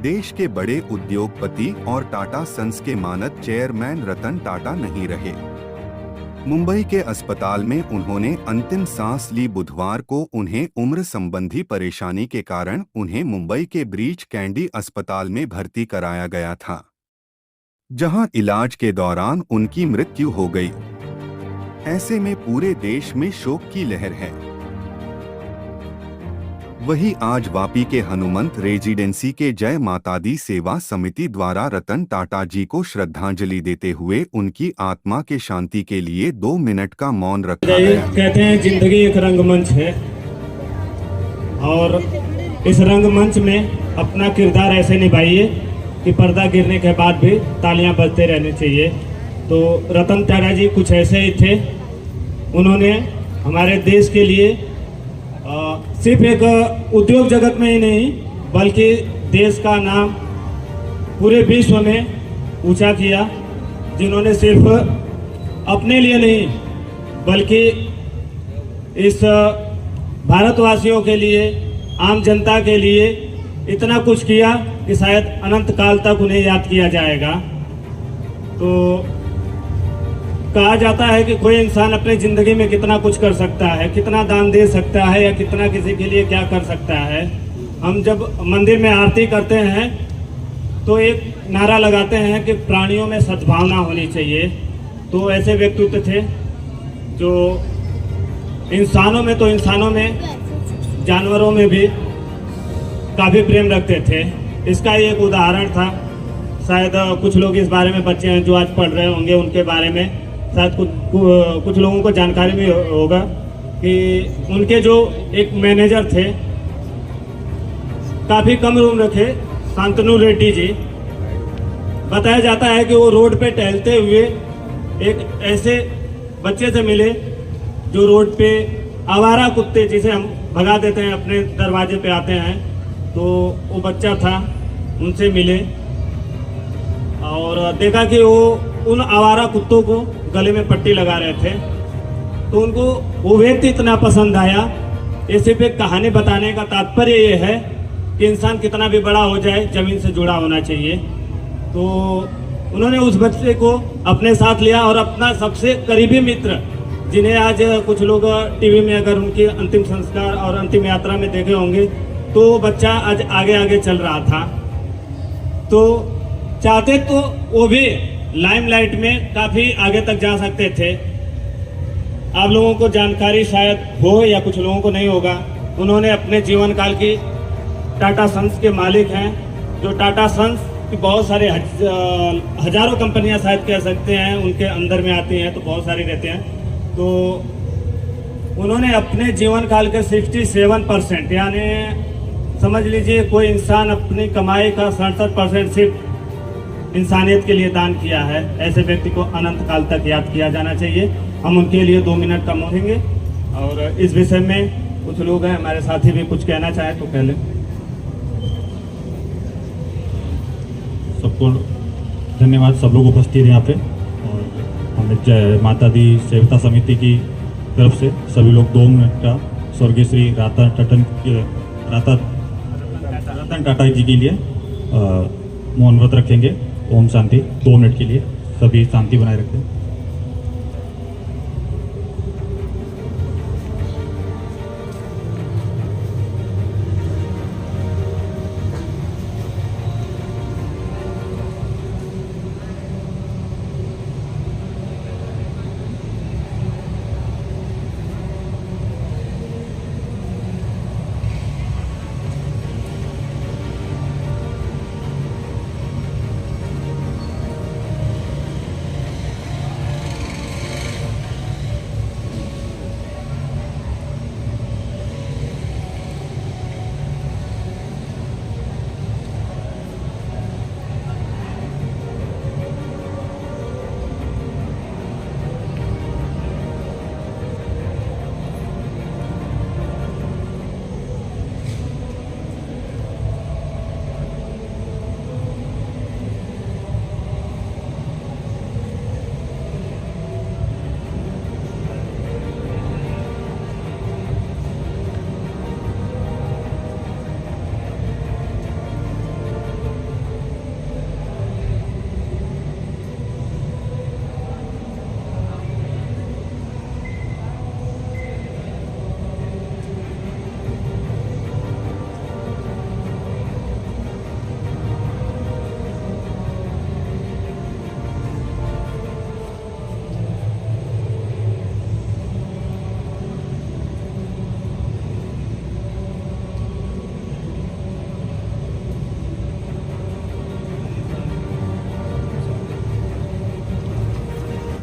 देश के बड़े उद्योगपति और टाटा सन्स के मानद चेयरमैन रतन टाटा नहीं रहे। मुंबई के अस्पताल में उन्होंने अंतिम सांस ली। बुधवार को उन्हें उम्र संबंधी परेशानी के कारण उन्हें मुंबई के ब्रीच कैंडी अस्पताल में भर्ती कराया गया था, जहां इलाज के दौरान उनकी मृत्यु हो गई। ऐसे में पूरे देश में शोक की लहर है। वहीं आज वापी के हनुमंत रेजिडेंसी के जय माता दी सेवा समिति द्वारा रतन टाटा जी को श्रद्धांजलि देते हुए उनकी आत्मा के शांति के लिए 2 मिनट का मौन रखा गया। कहते हैं जिंदगी एक रंगमंच है और इस रंगमंच में अपना किरदार ऐसे निभाइए कि पर्दा गिरने के बाद भी तालियां बजते रहने चाहिए। तो रतन टाटा जी कुछ ऐसे ही थे। उन्होंने हमारे देश के लिए सिर्फ एक उद्योग जगत में ही नहीं बल्कि देश का नाम पूरे विश्व में ऊंचा किया, जिन्होंने सिर्फ अपने लिए नहीं बल्कि इस भारतवासियों के लिए, आम जनता के लिए इतना कुछ किया कि शायद अनंत काल तक उन्हें याद किया जाएगा। तो कहा जाता है कि कोई इंसान अपनी ज़िंदगी में कितना कुछ कर सकता है, कितना दान दे सकता है या कितना किसी के लिए क्या कर सकता है। हम जब मंदिर में आरती करते हैं तो एक नारा लगाते हैं कि प्राणियों में सद्भावना होनी चाहिए। तो ऐसे व्यक्तित्व थे जो इंसानों में तो इंसानों में, जानवरों में भी काफ़ी प्रेम रखते थे। इसका एक उदाहरण था। शायद कुछ लोग इस बारे में, बच्चे हैं जो आज पढ़ रहे होंगे उनके बारे में शायद कुछ लोगों को जानकारी भी होगा कि उनके जो एक मैनेजर थे, काफ़ी कम उम्र के, शांतनु रेड्डी जी, बताया जाता है कि वो रोड पे टहलते हुए एक ऐसे बच्चे से मिले जो रोड पे आवारा कुत्ते जिसे हम भगा देते हैं, अपने दरवाजे पे आते हैं, तो वो बच्चा था। उनसे मिले और देखा कि वो उन आवारा कुत्तों को गले में पट्टी लगा रहे थे। तो उनको वो व्यक्ति इतना पसंद आया। ये सिर्फ एक कहानी बताने का तात्पर्य ये है कि इंसान कितना भी बड़ा हो जाए ज़मीन से जुड़ा होना चाहिए। तो उन्होंने उस बच्चे को अपने साथ लिया और अपना सबसे करीबी मित्र, जिन्हें आज कुछ लोग टीवी में अगर उनके अंतिम संस्कार और अंतिम यात्रा में देखे होंगे, तो बच्चा आज आगे आगे चल रहा था। तो चाहते तो वो भी लाइमलाइट में काफ़ी आगे तक जा सकते थे। आप लोगों को जानकारी शायद हो या कुछ लोगों को नहीं होगा, उन्होंने अपने जीवन काल की टाटा सन्स के मालिक हैं, जो टाटा सन्स की बहुत सारे हजारों कंपनियां शायद कह सकते हैं उनके अंदर में आती हैं, तो बहुत सारी रहते हैं। तो उन्होंने अपने जीवन काल के 67%, यानी समझ लीजिए कोई इंसान अपनी कमाई का 67% सिर्फ इंसानियत के लिए दान किया है। ऐसे व्यक्ति को अनंत काल तक याद किया जाना चाहिए। हम उनके लिए 2 मिनट का मौन रहेंगे और इस विषय में कुछ लोग हैं हमारे साथी भी कुछ कहना चाहे तो कह लें। सबको धन्यवाद, सब लोग उपस्थित यहाँ पे। और हमें जय माता दी सेवता समिति की तरफ से सभी लोग 2 मिनट का स्वर्गीय श्री रतन टाटा जी के लिए मौन व्रत रखेंगे। ओम शांति। 2 मिनट के लिए सभी शांति बनाए रखें।